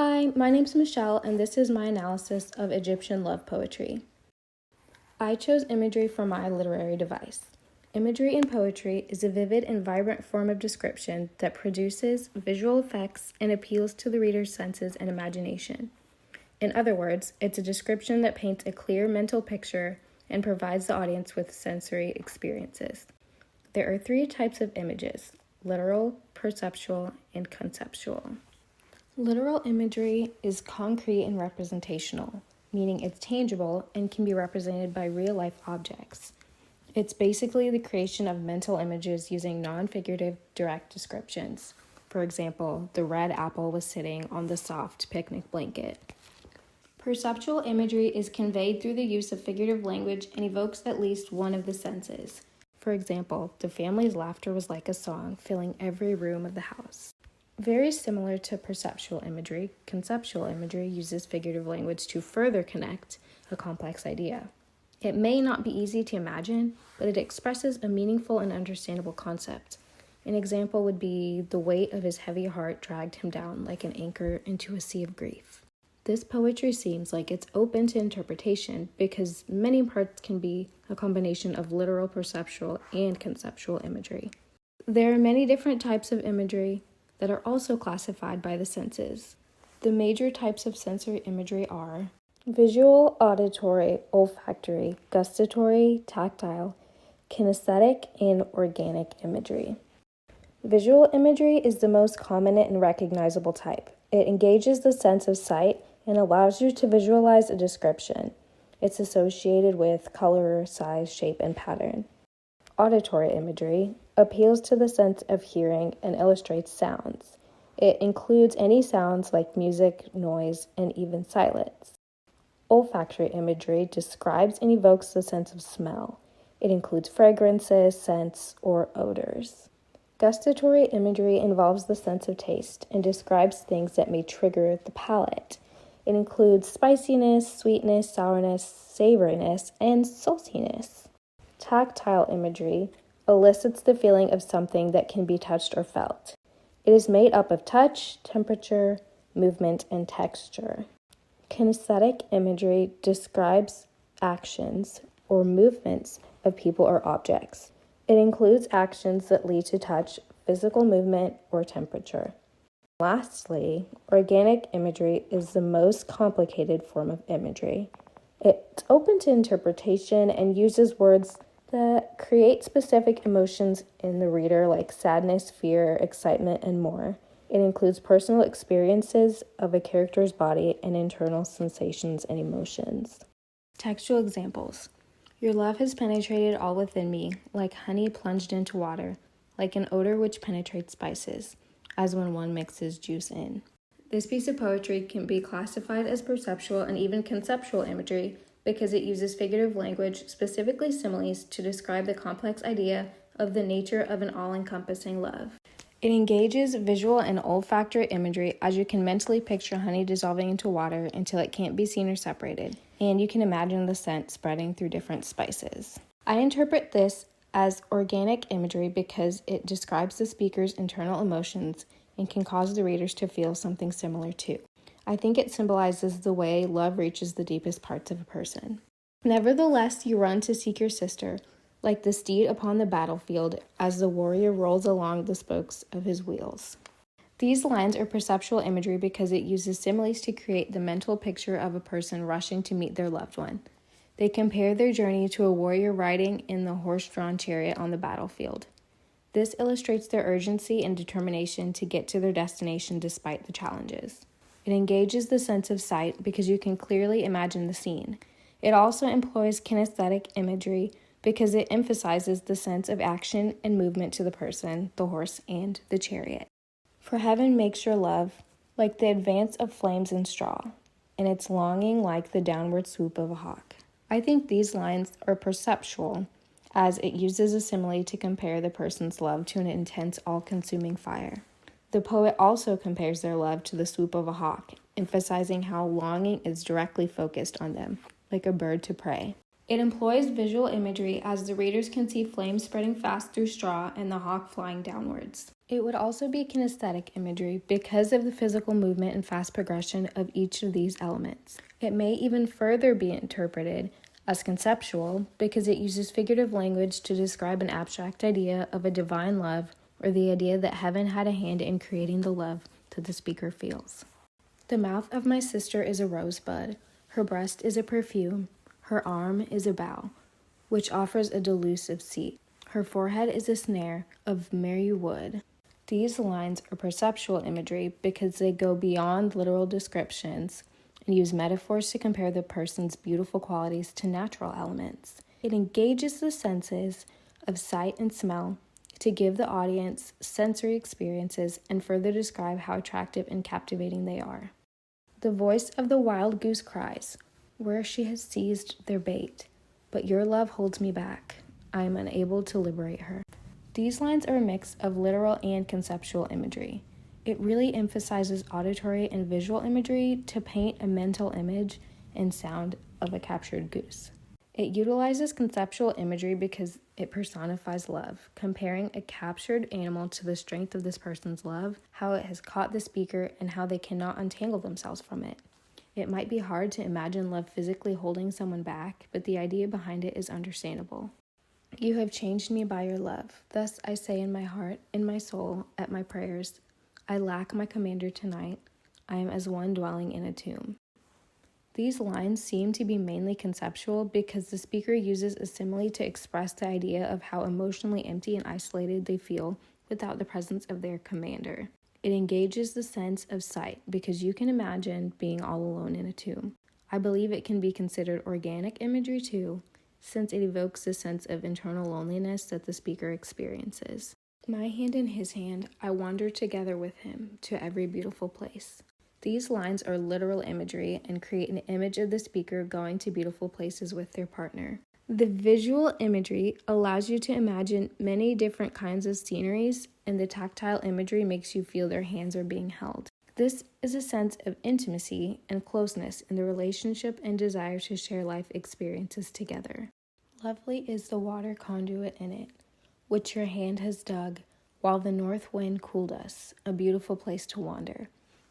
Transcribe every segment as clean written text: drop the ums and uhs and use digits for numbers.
Hi, my name's Michelle, and this is my analysis of Egyptian love poetry. I chose imagery for my literary device. Imagery in poetry is a vivid and vibrant form of description that produces visual effects and appeals to the reader's senses and imagination. In other words, it's a description that paints a clear mental picture and provides the audience with sensory experiences. There are three types of images: literal, perceptual, and conceptual. Literal imagery is concrete and representational, meaning it's tangible and can be represented by real-life objects. It's basically the creation of mental images using non-figurative, direct descriptions. For example, the red apple was sitting on the soft picnic blanket. Perceptual imagery is conveyed through the use of figurative language and evokes at least one of the senses. For example, the family's laughter was like a song, filling every room of the house. Very similar to perceptual imagery, conceptual imagery uses figurative language to further connect a complex idea. It may not be easy to imagine, but it expresses a meaningful and understandable concept. An example would be the weight of his heavy heart dragged him down like an anchor into a sea of grief. This poetry seems like it's open to interpretation because many parts can be a combination of literal, perceptual, and conceptual imagery. There are many different types of imagery that are also classified by the senses. The major types of sensory imagery are visual, auditory, olfactory, gustatory, tactile, kinesthetic, and organic imagery. Visual imagery is the most common and recognizable type. It engages the sense of sight and allows you to visualize a description. It's associated with color, size, shape, and pattern. Auditory imagery appeals to the sense of hearing and illustrates sounds. It includes any sounds like music, noise, and even silence. Olfactory imagery describes and evokes the sense of smell. It includes fragrances, scents, or odors. Gustatory imagery involves the sense of taste and describes things that may trigger the palate. It includes spiciness, sweetness, sourness, savoriness, and saltiness. Tactile imagery elicits the feeling of something that can be touched or felt. It is made up of touch, temperature, movement, and texture. Kinesthetic imagery describes actions or movements of people or objects. It includes actions that lead to touch, physical movement, or temperature. Lastly, organic imagery is the most complicated form of imagery. It's open to interpretation and uses words that create specific emotions in the reader like sadness, fear, excitement, and more. It includes personal experiences of a character's body and internal sensations and emotions. Textual examples. Your love has penetrated all within me, like honey plunged into water, like an odor which penetrates spices, as when one mixes juice in. This piece of poetry can be classified as perceptual and even conceptual imagery because it uses figurative language, specifically similes, to describe the complex idea of the nature of an all-encompassing love. It engages visual and olfactory imagery as you can mentally picture honey dissolving into water until it can't be seen or separated, and you can imagine the scent spreading through different spices. I interpret this as organic imagery because it describes the speaker's internal emotions and can cause the readers to feel something similar too. I think it symbolizes the way love reaches the deepest parts of a person. Nevertheless, you run to seek your sister, like the steed upon the battlefield, as the warrior rolls along the spokes of his wheels. These lines are perceptual imagery because it uses similes to create the mental picture of a person rushing to meet their loved one. They compare their journey to a warrior riding in the horse-drawn chariot on the battlefield. This illustrates their urgency and determination to get to their destination despite the challenges. It engages the sense of sight because you can clearly imagine the scene. It also employs kinesthetic imagery because it emphasizes the sense of action and movement to the person, the horse, and the chariot. For heaven makes your love like the advance of flames in straw, and its longing like the downward swoop of a hawk. I think these lines are perceptual, as it uses a simile to compare the person's love to an intense, all-consuming fire. The poet also compares their love to the swoop of a hawk, emphasizing how longing is directly focused on them, like a bird to prey. It employs visual imagery as the readers can see flames spreading fast through straw and the hawk flying downwards. It would also be kinesthetic imagery because of the physical movement and fast progression of each of these elements. It may even further be interpreted as conceptual because it uses figurative language to describe an abstract idea of a divine love or the idea that heaven had a hand in creating the love that the speaker feels. The mouth of my sister is a rosebud, her breast is a perfume, her arm is a bow, which offers a delusive seat. Her forehead is a snare of merry wood. These lines are perceptual imagery because they go beyond literal descriptions and use metaphors to compare the person's beautiful qualities to natural elements. It engages the senses of sight and smell to give the audience sensory experiences and further describe how attractive and captivating they are. The voice of the wild goose cries, where she has seized their bait, but your love holds me back. I am unable to liberate her. These lines are a mix of literal and conceptual imagery. It really emphasizes auditory and visual imagery to paint a mental image and sound of a captured goose. It utilizes conceptual imagery because it personifies love, comparing a captured animal to the strength of this person's love, how it has caught the speaker, and how they cannot untangle themselves from it. It might be hard to imagine love physically holding someone back, but the idea behind it is understandable. You have changed me by your love. Thus I say in my heart, in my soul, at my prayers, I lack my commander tonight. I am as one dwelling in a tomb. These lines seem to be mainly conceptual because the speaker uses a simile to express the idea of how emotionally empty and isolated they feel without the presence of their commander. It engages the sense of sight because you can imagine being all alone in a tomb. I believe it can be considered organic imagery too, since it evokes a sense of internal loneliness that the speaker experiences. My hand in his hand, I wander together with him to every beautiful place. These lines are literal imagery and create an image of the speaker going to beautiful places with their partner. The visual imagery allows you to imagine many different kinds of sceneries, and the tactile imagery makes you feel their hands are being held. This is a sense of intimacy and closeness in the relationship and desire to share life experiences together. Lovely is the water conduit in it, which your hand has dug, while the north wind cooled us, a beautiful place to wander.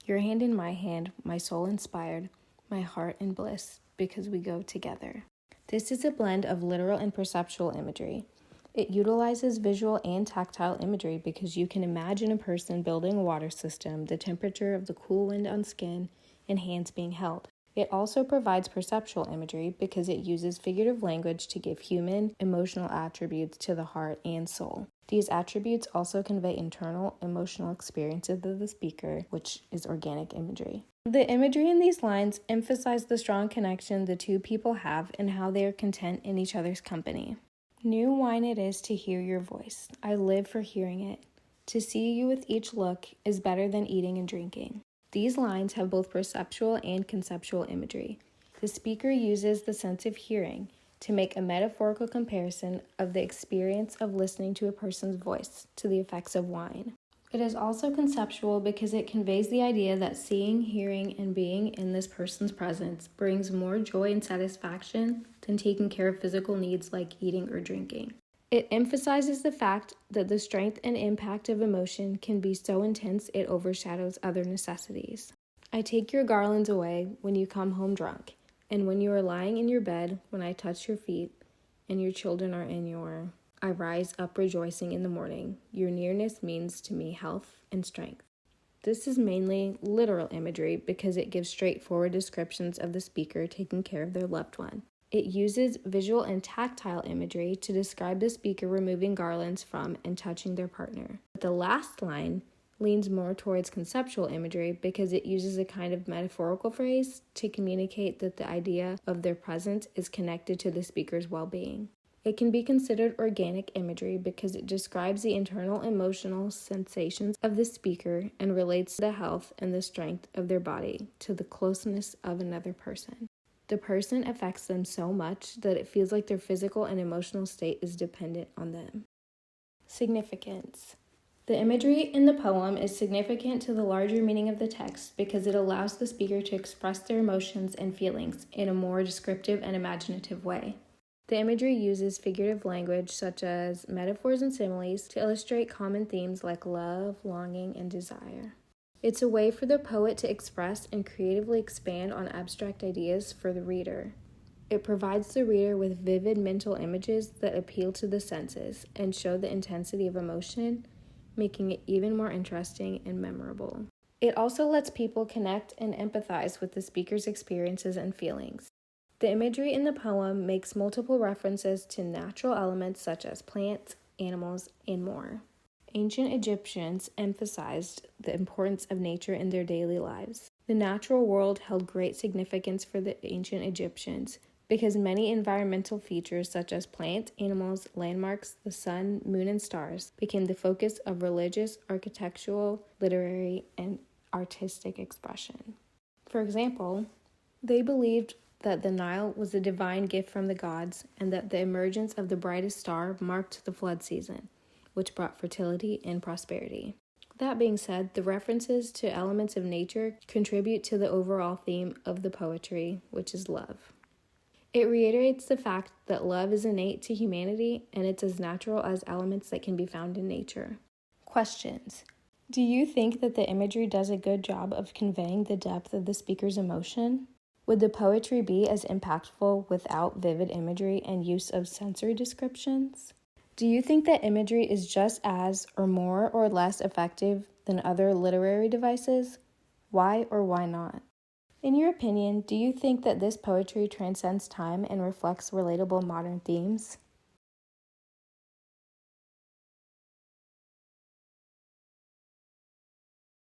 Your hand in my hand, my soul inspired, my heart in bliss, because we go together. This is a blend of literal and perceptual imagery. It utilizes visual and tactile imagery because you can imagine a person building a water system, the temperature of the cool wind on skin, and hands being held. It also provides perceptual imagery because it uses figurative language to give human, emotional attributes to the heart and soul. These attributes also convey internal, emotional experiences of the speaker, which is organic imagery. The imagery in these lines emphasize the strong connection the two people have and how they are content in each other's company. New wine it is to hear your voice. I live for hearing it. To see you with each look is better than eating and drinking. These lines have both perceptual and conceptual imagery. The speaker uses the sense of hearing to make a metaphorical comparison of the experience of listening to a person's voice to the effects of wine. It is also conceptual because it conveys the idea that seeing, hearing, and being in this person's presence brings more joy and satisfaction than taking care of physical needs like eating or drinking. It emphasizes the fact that the strength and impact of emotion can be so intense it overshadows other necessities. I take your garlands away when you come home drunk, and when you are lying in your bed, when I touch your feet, and your children are in your... I rise up rejoicing in the morning. Your nearness means to me health and strength. This is mainly literal imagery because it gives straightforward descriptions of the speaker taking care of their loved one. It uses visual and tactile imagery to describe the speaker removing garlands from and touching their partner. But the last line leans more towards conceptual imagery because it uses a kind of metaphorical phrase to communicate that the idea of their presence is connected to the speaker's well-being. It can be considered organic imagery because it describes the internal emotional sensations of the speaker and relates the health and the strength of their body to the closeness of another person. The person affects them so much that it feels like their physical and emotional state is dependent on them. Significance. The imagery in the poem is significant to the larger meaning of the text because it allows the speaker to express their emotions and feelings in a more descriptive and imaginative way. The imagery uses figurative language such as metaphors and similes to illustrate common themes like love, longing, and desire. It's a way for the poet to express and creatively expand on abstract ideas for the reader. It provides the reader with vivid mental images that appeal to the senses and show the intensity of emotion, making it even more interesting and memorable. It also lets people connect and empathize with the speaker's experiences and feelings. The imagery in the poem makes multiple references to natural elements such as plants, animals, and more. Ancient Egyptians emphasized the importance of nature in their daily lives. The natural world held great significance for the ancient Egyptians because many environmental features such as plants, animals, landmarks, the sun, moon, and stars became the focus of religious, architectural, literary, and artistic expression. For example, they believed that the Nile was a divine gift from the gods and that the emergence of the brightest star marked the flood season, which brought fertility and prosperity. That being said, the references to elements of nature contribute to the overall theme of the poetry, which is love. It reiterates the fact that love is innate to humanity and it's as natural as elements that can be found in nature. Questions. Do you think that the imagery does a good job of conveying the depth of the speaker's emotion? Would the poetry be as impactful without vivid imagery and use of sensory descriptions? Do you think that imagery is just as or more or less effective than other literary devices? Why or why not? In your opinion, do you think that this poetry transcends time and reflects relatable modern themes?